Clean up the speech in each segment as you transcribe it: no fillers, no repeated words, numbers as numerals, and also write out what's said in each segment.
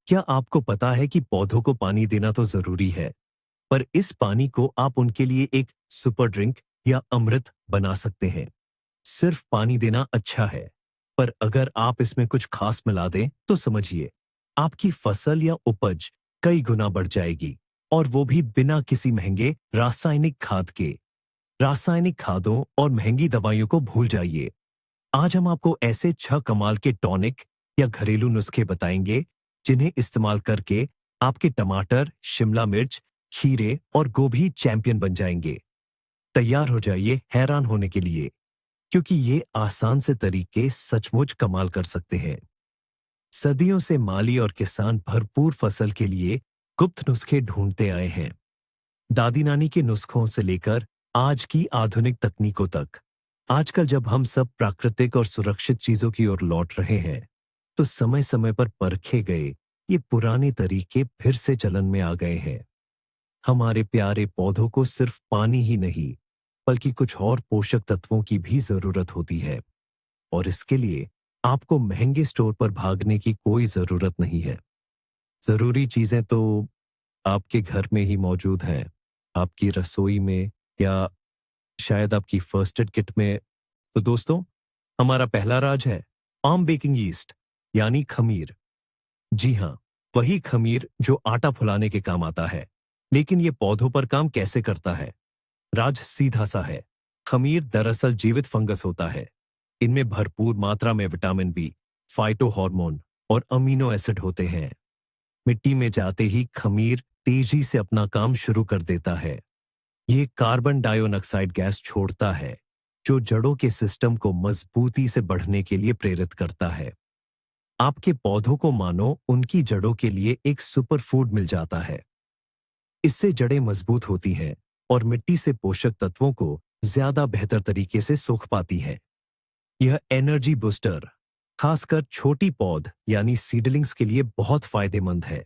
क्या आपको पता है कि पौधों को पानी देना तो जरूरी है, पर इस पानी को आप उनके लिए एक सुपर ड्रिंक या अमृत बना सकते हैं। सिर्फ पानी देना अच्छा है, पर अगर आप इसमें कुछ खास मिला दें तो समझिए, आपकी फसल या उपज कई गुना बढ़ जाएगी, और वो भी बिना किसी महंगे रासायनिक खाद के। रासायनिक खादों और महंगी दवाइयों को भूल जाइए। आज हम आपको ऐसे 6 कमाल के टॉनिक या घरेलू नुस्खे बताएंगे, जिन्हें इस्तेमाल करके आपके टमाटर, शिमला मिर्च, खीरे और गोभी चैंपियन बन जाएंगे। तैयार हो जाइए हैरान होने के लिए, क्योंकि ये आसान से तरीके सचमुच कमाल कर सकते हैं। सदियों से माली और किसान भरपूर फसल के लिए गुप्त नुस्खे ढूंढते आए हैं। दादी नानी के नुस्खों से लेकर आज की आधुनिक तकनीकों तक। आजकल जब हम सब प्राकृतिक और सुरक्षित चीजों की ओर लौट रहे हैं, तो समय समय पर परखे गए ये पुराने तरीके फिर से चलन में आ गए हैं। हमारे प्यारे पौधों को सिर्फ पानी ही नहीं, बल्कि कुछ और पोषक तत्वों की भी जरूरत होती है, और इसके लिए आपको महंगे स्टोर पर भागने की कोई जरूरत नहीं है। जरूरी चीजें तो आपके घर में ही मौजूद हैं, आपकी रसोई में, या शायद आपकी फर्स्ट एड किट में। तो दोस्तों, हमारा पहला राज है पाम बेकिंग यीस्ट, यानी खमीर। जी हाँ, वही खमीर जो आटा फुलाने के काम आता है। लेकिन ये पौधों पर काम कैसे करता है? राज सीधा सा है। खमीर दरअसल जीवित फंगस होता है। इनमें भरपूर मात्रा में विटामिन बी, फाइटो हार्मोन और अमीनो एसिड होते हैं। मिट्टी में जाते ही खमीर तेजी से अपना काम शुरू कर देता है। ये कार्बन डाइऑक्साइड गैस छोड़ता है, जो जड़ों के सिस्टम को मजबूती से बढ़ने के लिए प्रेरित करता है। आपके पौधों को मानो उनकी जड़ों के लिए एक सुपर फूड मिल जाता है। इससे जड़ें मजबूत होती हैं और मिट्टी से पोषक तत्वों को ज्यादा बेहतर तरीके से सोख पाती है। यह एनर्जी बूस्टर खासकर छोटी पौध यानी सीडलिंग्स के लिए बहुत फायदेमंद है।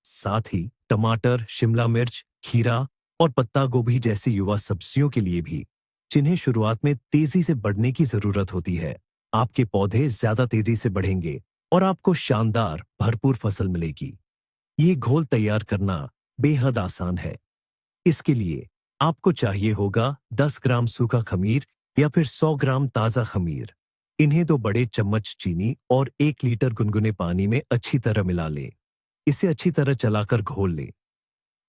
साथ ही टमाटर, शिमला मिर्च, खीरा और पत्ता गोभी जैसी युवा सब्जियों के लिए भी, जिन्हें शुरुआत में तेजी से बढ़ने की जरूरत होती है। आपके पौधे ज्यादा तेजी से बढ़ेंगे और आपको शानदार भरपूर फसल मिलेगी। ये घोल तैयार करना बेहद आसान है। इसके लिए आपको चाहिए होगा 10 ग्राम सूखा खमीर या फिर 100 ग्राम ताजा खमीर। इन्हें 2 बड़े चम्मच चीनी और 1 लीटर गुनगुने पानी में अच्छी तरह मिला लें। इसे अच्छी तरह चलाकर घोल लें।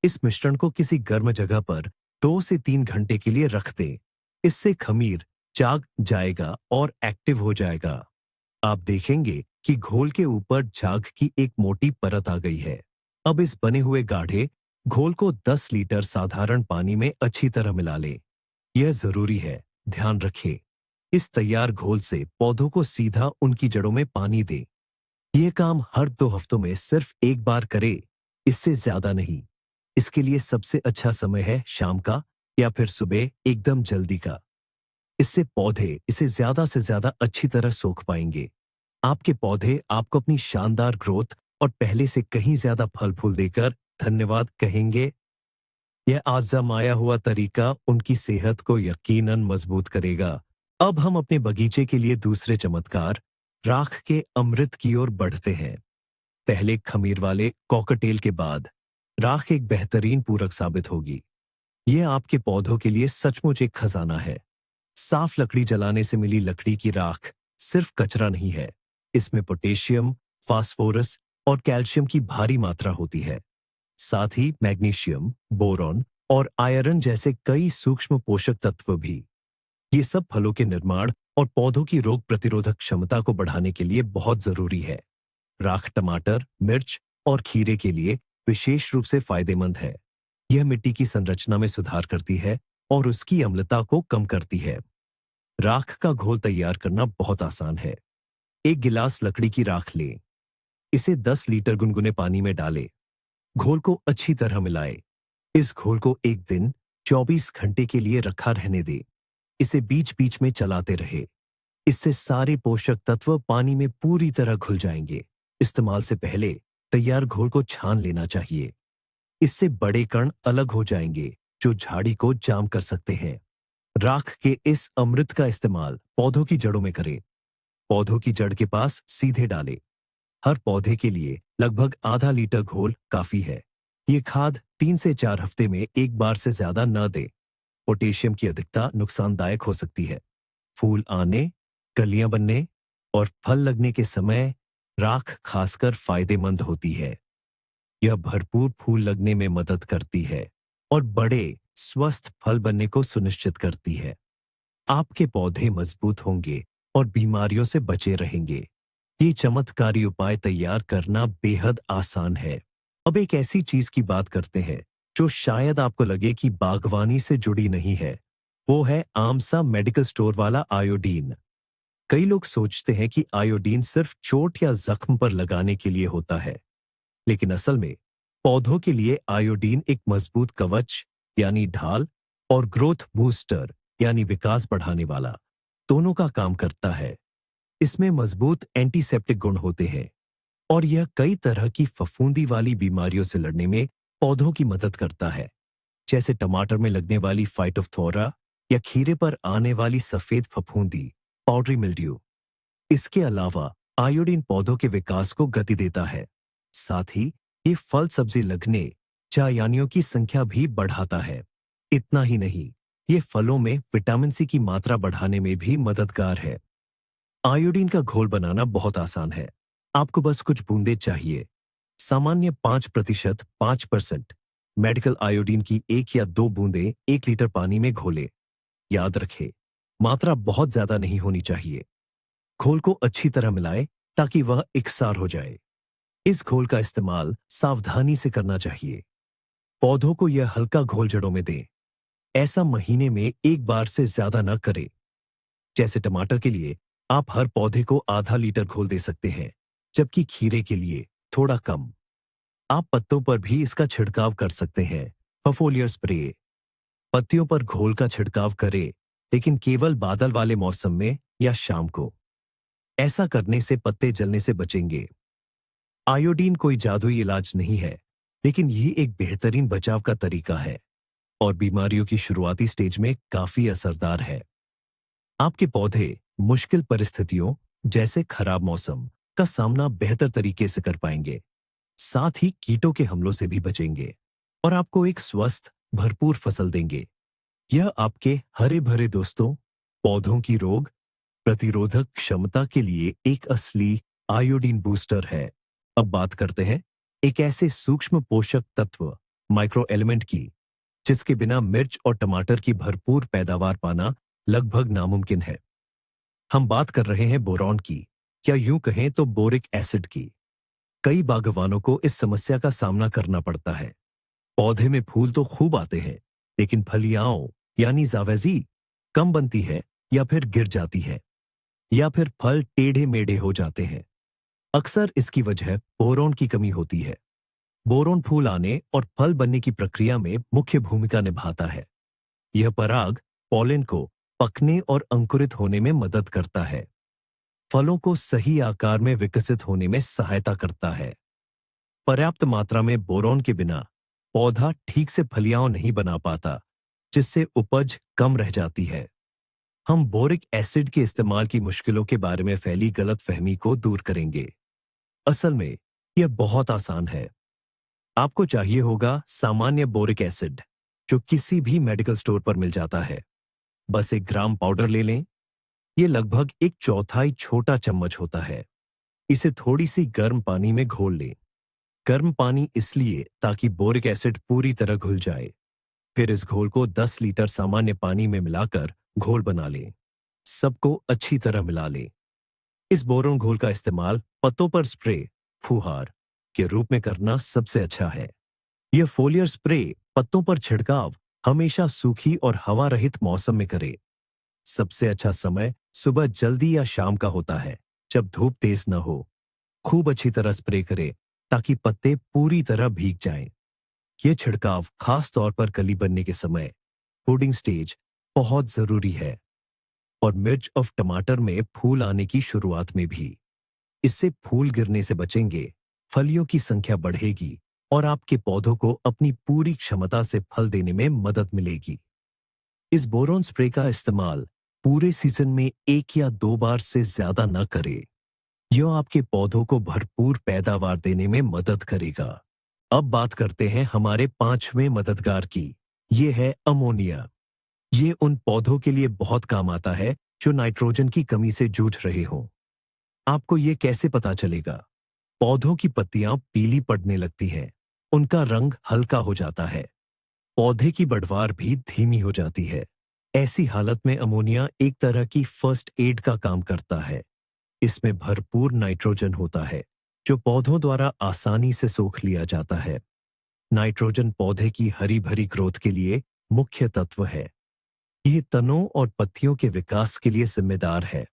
इस मिश्रण को किसी गर्म जगह पर 2 से 3 घंटे के लिए रख दें। इससे खमीर जाग जाएगा और एक्टिव हो जाएगा। आप देखेंगे कि घोल के ऊपर झाग की एक मोटी परत आ गई है। अब इस बने हुए गाढ़े घोल को 10 लीटर साधारण पानी में अच्छी तरह मिला लें। यह जरूरी है, ध्यान रखें। इस तैयार घोल से पौधों को सीधा उनकी जड़ों में पानी दें। यह काम हर 2 हफ्तों में सिर्फ एक बार करें, इससे ज्यादा नहीं। इसके लिए सबसे अच्छा समय है शाम का या फिर सुबह एकदम जल्दी का। इससे पौधे इसे ज्यादा से ज्यादा अच्छी तरह सोख पाएंगे। आपके पौधे आपको अपनी शानदार ग्रोथ और पहले से कहीं ज्यादा फल फूल देकर धन्यवाद कहेंगे। यह आजमाया हुआ तरीका उनकी सेहत को यकीनन मजबूत करेगा। अब हम अपने बगीचे के लिए दूसरे चमत्कार, राख के अमृत की ओर बढ़ते हैं। पहले खमीर वाले कॉकटेल के बाद राख एक बेहतरीन पूरक साबित होगी। यह आपके पौधों के लिए सचमुच एक खजाना है। साफ लकड़ी जलाने से मिली लकड़ी की राख सिर्फ कचरा नहीं है। इसमें पोटेशियम, फास्फोरस और कैल्शियम की भारी मात्रा होती है। साथ ही मैग्नीशियम, बोरॉन और आयरन जैसे कई सूक्ष्म पोषक तत्व भी। ये सब फलों के निर्माण और पौधों की रोग प्रतिरोधक क्षमता को बढ़ाने के लिए बहुत जरूरी है। राख टमाटर, मिर्च और खीरे के लिए विशेष रूप से फायदेमंद है। यह मिट्टी की संरचना में सुधार करती है और उसकी अम्लता को कम करती है। राख का घोल तैयार करना बहुत आसान है। 1 गिलास लकड़ी की राख लें। इसे 10 लीटर गुनगुने पानी में डालें। घोल को अच्छी तरह मिलाएं। इस घोल को एक दिन 24 घंटे के लिए रखा रहने दें। इसे बीच बीच में चलाते रहे। इससे सारे पोषक तत्व पानी में पूरी तरह घुल जाएंगे। इस्तेमाल से पहले तैयार घोल को छान लेना चाहिए। इससे बड़े कण अलग हो जाएंगे, जो झाड़ी को जाम कर सकते हैं। राख के इस अमृत का इस्तेमाल पौधों की जड़ों में करें। पौधों की जड़ के पास सीधे डालें। हर पौधे के लिए लगभग आधा लीटर घोल काफी है। ये खाद 3 से 4 हफ्ते में एक बार से ज्यादा न दे। पोटेशियम की अधिकता नुकसानदायक हो सकती है। फूल आने, कलियां बनने और फल लगने के समय राख खासकर फायदेमंद होती है। यह भरपूर फूल लगने में मदद करती है और बड़े स्वस्थ फल बनने को सुनिश्चित करती है। आपके पौधे मजबूत होंगे और बीमारियों से बचे रहेंगे। ये चमत्कारी उपाय तैयार करना बेहद आसान है। अब एक ऐसी चीज की बात करते हैं जो शायद आपको लगे कि बागवानी से जुड़ी नहीं है। वो है आम सा मेडिकल स्टोर वाला आयोडीन। कई लोग सोचते हैं कि आयोडीन सिर्फ चोट या जख्म पर लगाने के लिए होता है, लेकिन असल में पौधों के लिए आयोडीन एक मजबूत कवच यानी ढाल और ग्रोथ बूस्टर यानी विकास बढ़ाने वाला दोनों का काम करता है। इसमें मजबूत एंटीसेप्टिक गुण होते हैं और यह कई तरह की फफूंदी वाली बीमारियों से लड़ने में पौधों की मदद करता है, जैसे टमाटर में लगने वाली फाइटोफथोरा या खीरे पर आने वाली सफेद फफूंदी पाउडरी मिल्ड्यू। इसके अलावा आयोडीन पौधों के विकास को गति देता है। साथ ही ये फल सब्जी लगने चायानियों की संख्या भी बढ़ाता है। इतना ही नहीं, ये फलों में विटामिन सी की मात्रा बढ़ाने में भी मददगार है। आयोडीन का घोल बनाना बहुत आसान है। आपको बस कुछ बूंदे चाहिए। सामान्य 5% 5% मेडिकल आयोडीन की 1 या 2 बूंदें 1 लीटर पानी में घोलें। याद रखें, मात्रा बहुत ज्यादा नहीं होनी चाहिए। घोल को अच्छी तरह मिलाएं ताकि वह इकसार हो जाए। इस घोल का इस्तेमाल सावधानी से करना चाहिए। पौधों को यह हल्का घोल जड़ों में दें। ऐसा महीने में एक बार से ज्यादा न करें। जैसे टमाटर के लिए आप हर पौधे को आधा लीटर घोल दे सकते हैं, जबकि खीरे के लिए थोड़ा कम। आप पत्तों पर भी इसका छिड़काव कर सकते हैं। फफोलियर स्प्रे। पत्तियों पर घोल का छिड़काव करें, लेकिन केवल बादल वाले मौसम में या शाम को। ऐसा करने से पत्ते जलने से बचेंगे। आयोडीन कोई जादुई इलाज नहीं है, लेकिन ये एक बेहतरीन बचाव का तरीका है और बीमारियों की शुरुआती स्टेज में काफी असरदार है। आपके पौधे मुश्किल परिस्थितियों जैसे खराब मौसम का सामना बेहतर तरीके से कर पाएंगे। साथ ही कीटों के हमलों से भी बचेंगे और आपको एक स्वस्थ भरपूर फसल देंगे। यह आपके हरे भरे दोस्तों पौधों की रोग प्रतिरोधक क्षमता के लिए एक असली आयोडीन बूस्टर है। अब बात करते हैं एक ऐसे सूक्ष्म पोषक तत्व माइक्रो एलिमेंट की, जिसके बिना मिर्च और टमाटर की भरपूर पैदावार पाना लगभग नामुमकिन है। हम बात कर रहे हैं बोरॉन की, या यूं कहें तो बोरिक एसिड की। कई बागवानों को इस समस्या का सामना करना पड़ता है। पौधे में फूल तो खूब आते हैं, लेकिन फलियाओं यानी जावेजी कम बनती है या फिर गिर जाती है, या फिर फल टेढ़े मेढ़े हो जाते हैं। अक्सर इसकी वजह बोरोन की कमी होती है। बोरोन फूल आने और फल बनने की प्रक्रिया में मुख्य भूमिका निभाता है। यह पराग पॉलन को पकने और अंकुरित होने में मदद करता है। फलों को सही आकार में विकसित होने में सहायता करता है। पर्याप्त मात्रा में बोरोन के बिना पौधा ठीक से फलियां नहीं बना पाता, जिससे उपज कम रह जाती है। हम बोरिक एसिड के इस्तेमाल की मुश्किलों के बारे में फैली गलतफहमी को दूर करेंगे। असल में यह बहुत आसान है। आपको चाहिए होगा सामान्य बोरिक एसिड, जो किसी भी मेडिकल स्टोर पर मिल जाता है। बस 1 ग्राम पाउडर ले लें। यह लगभग 1/4 छोटा चम्मच होता है। इसे थोड़ी सी गर्म पानी में घोल लें। गर्म पानी इसलिए ताकि बोरिक एसिड पूरी तरह घुल जाए। फिर इस घोल को 10 लीटर सामान्य पानी में मिलाकर घोल बना लें। सबको अच्छी तरह मिला लें। इस बोरोन घोल का इस्तेमाल पत्तों पर स्प्रे फुहार के रूप में करना सबसे अच्छा है। यह फोलियर स्प्रे पत्तों पर छिड़काव हमेशा सूखी और हवा रहित मौसम में करें। सबसे अच्छा समय सुबह जल्दी या शाम का होता है, जब धूप तेज न हो। खूब अच्छी तरह स्प्रे करें ताकि पत्ते पूरी तरह भीग जाएं। यह छिड़काव खास तौर पर कली बनने के समय फूडिंग स्टेज बहुत जरूरी है, और मिर्च और टमाटर में फूल आने की शुरुआत में भी। इससे फूल गिरने से बचेंगे, फलियों की संख्या बढ़ेगी और आपके पौधों को अपनी पूरी क्षमता से फल देने में मदद मिलेगी। इस बोरोन स्प्रे का इस्तेमाल पूरे सीजन में 1 या 2 बार से ज्यादा न करें। यह आपके पौधों को भरपूर पैदावार देने में मदद करेगा। अब बात करते हैं हमारे पांचवें मददगार की। ये है अमोनिया। ये उन पौधों के लिए बहुत काम आता है जो नाइट्रोजन की कमी से जूझ रहे हों। आपको ये कैसे पता चलेगा? पौधों की पत्तियां पीली पड़ने लगती हैं, उनका रंग हल्का हो जाता है, पौधे की बढ़वार भी धीमी हो जाती है। ऐसी हालत में अमोनिया एक तरह की फर्स्ट एड का काम करता है। इसमें भरपूर नाइट्रोजन होता है जो पौधों द्वारा आसानी से सोख लिया जाता है। नाइट्रोजन पौधे की हरी भरी ग्रोथ के लिए मुख्य तत्व है। ये तनों और पत्तियों के विकास के लिए जिम्मेदार है।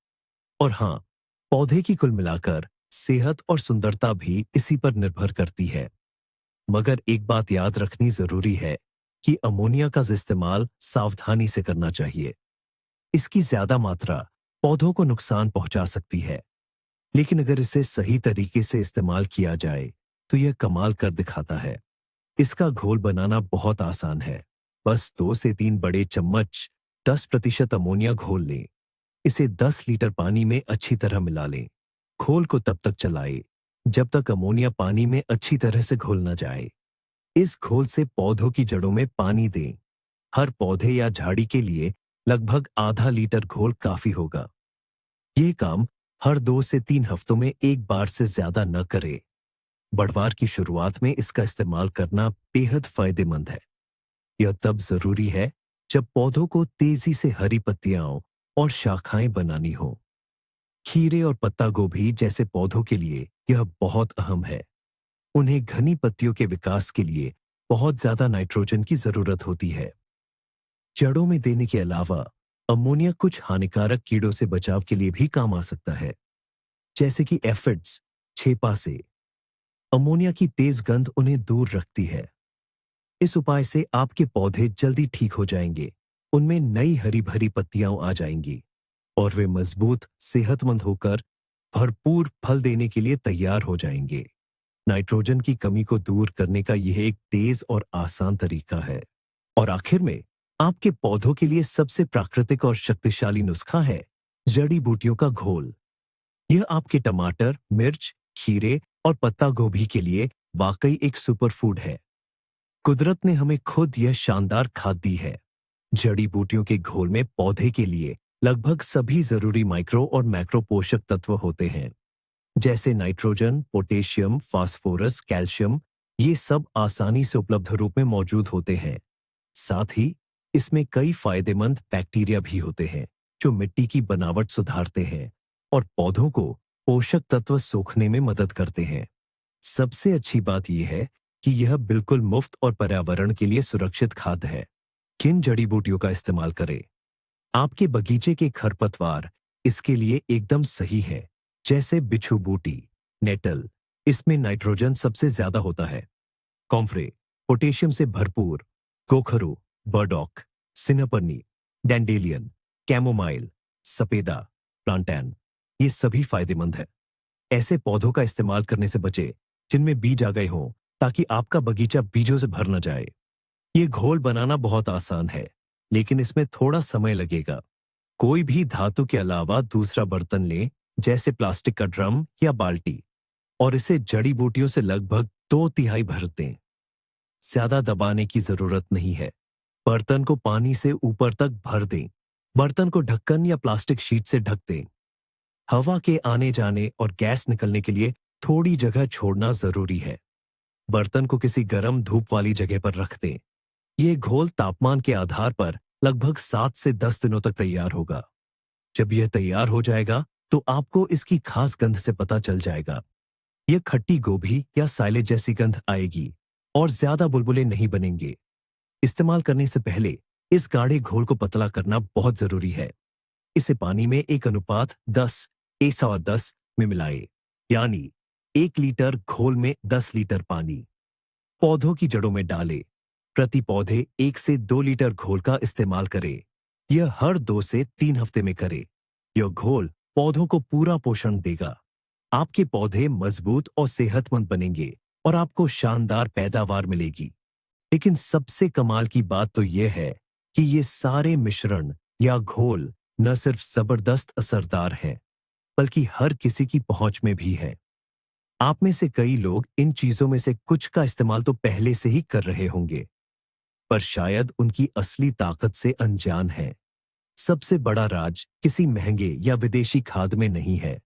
और हाँ, पौधे की कुल मिलाकर सेहत और सुंदरता भी इसी पर निर्भर करती है। मगर एक बात याद रखनी जरूरी है कि अमोनिया का इस्तेमाल सावधानी से करना चाहिए। इसकी ज्यादा मात्रा पौधों को नुकसान पहुंचा सकती है, लेकिन अगर इसे सही तरीके से इस्तेमाल किया जाए तो यह कमाल कर दिखाता है। इसका घोल बनाना बहुत आसान है। बस 2 से 3 बड़े चम्मच 10% अमोनिया घोल लें। इसे 10 लीटर पानी में अच्छी तरह मिला लें। घोल को तब तक चलाएं जब तक अमोनिया पानी में अच्छी तरह से घुल न जाए। इस घोल से पौधों की जड़ों में पानी दें। हर पौधे या झाड़ी के लिए लगभग आधा लीटर घोल काफी होगा। ये काम हर 2 से 3 हफ्तों में एक बार से ज्यादा न करें। बढ़वार की शुरुआत में इसका इस्तेमाल करना बेहद फायदेमंद है। यह तब जरूरी है जब पौधों को तेजी से हरी पत्तियां और शाखाएं बनानी हो। खीरे और पत्ता गोभी जैसे पौधों के लिए यह बहुत अहम है। उन्हें घनी पत्तियों के विकास के लिए बहुत ज्यादा नाइट्रोजन की जरूरत होती है। जड़ों में देने के अलावा अमोनिया कुछ हानिकारक कीड़ों से बचाव के लिए भी काम आ सकता है, जैसे कि एफिड्स, छेपा से। अमोनिया की तेज गंध उन्हें दूर रखती है। इस उपाय से आपके पौधे जल्दी ठीक हो जाएंगे, उनमें नई हरी भरी पत्तियां आ जाएंगी और वे मजबूत, सेहतमंद होकर भरपूर फल देने के लिए तैयार हो जाएंगे। नाइट्रोजन की कमी को दूर करने का यह एक तेज और आसान तरीका है। और आखिर में आपके पौधों के लिए सबसे प्राकृतिक और शक्तिशाली नुस्खा है जड़ी बूटियों का घोल। यह आपके टमाटर, मिर्च, खीरे और पत्ता गोभी के लिए वाकई एक सुपर फूड है। कुदरत ने हमें खुद यह शानदार खाद दी है। जड़ी बूटियों के घोल में पौधे के लिए लगभग सभी जरूरी माइक्रो और मैक्रो पोषक तत्व होते हैं, जैसे नाइट्रोजन, पोटेशियम, फास्फोरस, कैल्शियम। ये सब आसानी से उपलब्ध रूप में मौजूद होते हैं। साथ ही इसमें कई फायदेमंद बैक्टीरिया भी होते हैं जो मिट्टी की बनावट सुधारते हैं और पौधों को पोषक तत्व सोखने में मदद करते हैं। सबसे अच्छी बात यह है कि यह बिल्कुल मुफ्त और पर्यावरण के लिए सुरक्षित खाद्य है। किन जड़ी बूटियों का इस्तेमाल करें? आपके बगीचे के खरपतवार इसके लिए एकदम सही है, जैसे बिच्छू बूटी, नेटल। इसमें नाइट्रोजन सबसे ज्यादा होता है। कॉम्फ्रे, पोटेशियम से भरपूर। गोखरू, बर्डॉक, सिनपर्नी, डैंडेलियन, कैमोमाइल, सपेदा, प्लांटैन, ये सभी फायदेमंद है। ऐसे पौधों का इस्तेमाल करने से बचे जिनमें बीज आ गए हों, ताकि आपका बगीचा बीजों से भर न जाए। ये घोल बनाना बहुत आसान है, लेकिन इसमें थोड़ा समय लगेगा। कोई भी धातु के अलावा दूसरा बर्तन लें, जैसे प्लास्टिक का ड्रम या बाल्टी, और इसे जड़ी बूटियों से लगभग 2/3 भर दें। ज्यादा दबाने की जरूरत नहीं है। बर्तन को पानी से ऊपर तक भर दें। बर्तन को ढक्कन या प्लास्टिक शीट से ढक दें। हवा के आने जाने और गैस निकलने के लिए थोड़ी जगह छोड़ना जरूरी है। बर्तन को किसी गर्म धूप वाली जगह पर रख दें। ये घोल तापमान के आधार पर लगभग 7 से 10 दिनों तक तैयार होगा। जब यह तैयार हो जाएगा तो आपको इसकी खास गंध से पता चल जाएगा। यह खट्टी गोभी या साइलेज जैसी गंध आएगी और ज्यादा बुलबुले नहीं बनेंगे। इस्तेमाल करने से पहले इस गाढ़े घोल को पतला करना बहुत जरूरी है। इसे पानी में 1:10 में मिलाएं, यानी 1 लीटर घोल में 10 लीटर पानी। पौधों की जड़ों में डालें। प्रति पौधे 1 से 2 लीटर घोल का इस्तेमाल करें। यह हर 2 से 3 हफ्ते में करें। यह घोल पौधों को पूरा पोषण देगा। आपके पौधे मजबूत और सेहतमंद बनेंगे और आपको शानदार पैदावार मिलेगी। लेकिन सबसे कमाल की बात तो यह है कि ये सारे मिश्रण या घोल न सिर्फ जबरदस्त असरदार हैं, बल्कि हर किसी की पहुंच में भी है। आप में से कई लोग इन चीजों में से कुछ का इस्तेमाल तो पहले से ही कर रहे होंगे, पर शायद उनकी असली ताकत से अनजान है। सबसे बड़ा राज किसी महंगे या विदेशी खाद में नहीं है,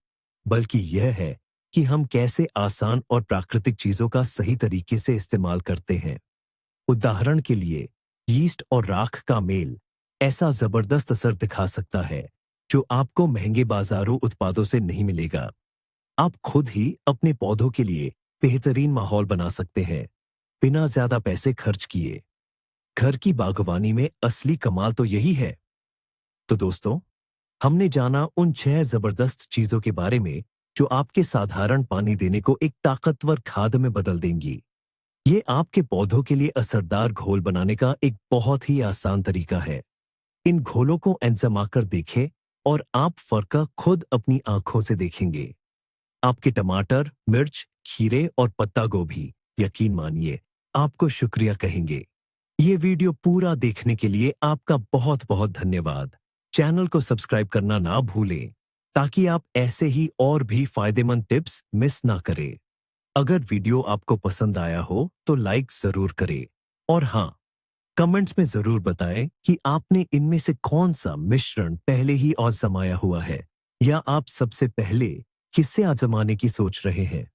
बल्कि यह है कि हम कैसे आसान और प्राकृतिक चीजों का सही तरीके से इस्तेमाल करते हैं। उदाहरण के लिए, यीस्ट और राख का मेल ऐसा जबरदस्त असर दिखा सकता है जो आपको महंगे बाजारों उत्पादों से नहीं मिलेगा। आप खुद ही अपने पौधों के लिए बेहतरीन माहौल बना सकते हैं, बिना ज्यादा पैसे खर्च किए। घर की बागवानी में असली कमाल तो यही है। तो दोस्तों, हमने जाना उन 6 जबरदस्त चीजों के बारे में जो आपके साधारण पानी देने को एक ताकतवर खाद में बदल देंगी। ये आपके पौधों के लिए असरदार घोल बनाने का एक बहुत ही आसान तरीका है। इन घोलों को आजमा कर देखें और आप फर्क खुद अपनी आंखों से देखेंगे। आपके टमाटर, मिर्च, खीरे और पत्ता गोभी, यकीन मानिए, आपको शुक्रिया कहेंगे। ये वीडियो पूरा देखने के लिए आपका बहुत बहुत धन्यवाद। चैनल को सब्सक्राइब करना ना भूलें, ताकि आप ऐसे ही और भी फायदेमंद टिप्स मिस ना करें। अगर वीडियो आपको पसंद आया हो तो लाइक जरूर करें, और हाँ, कमेंट्स में जरूर बताएं कि आपने इनमें से कौन सा मिश्रण पहले ही आजमाया हुआ है, या आप सबसे पहले किससे आजमाने की सोच रहे हैं।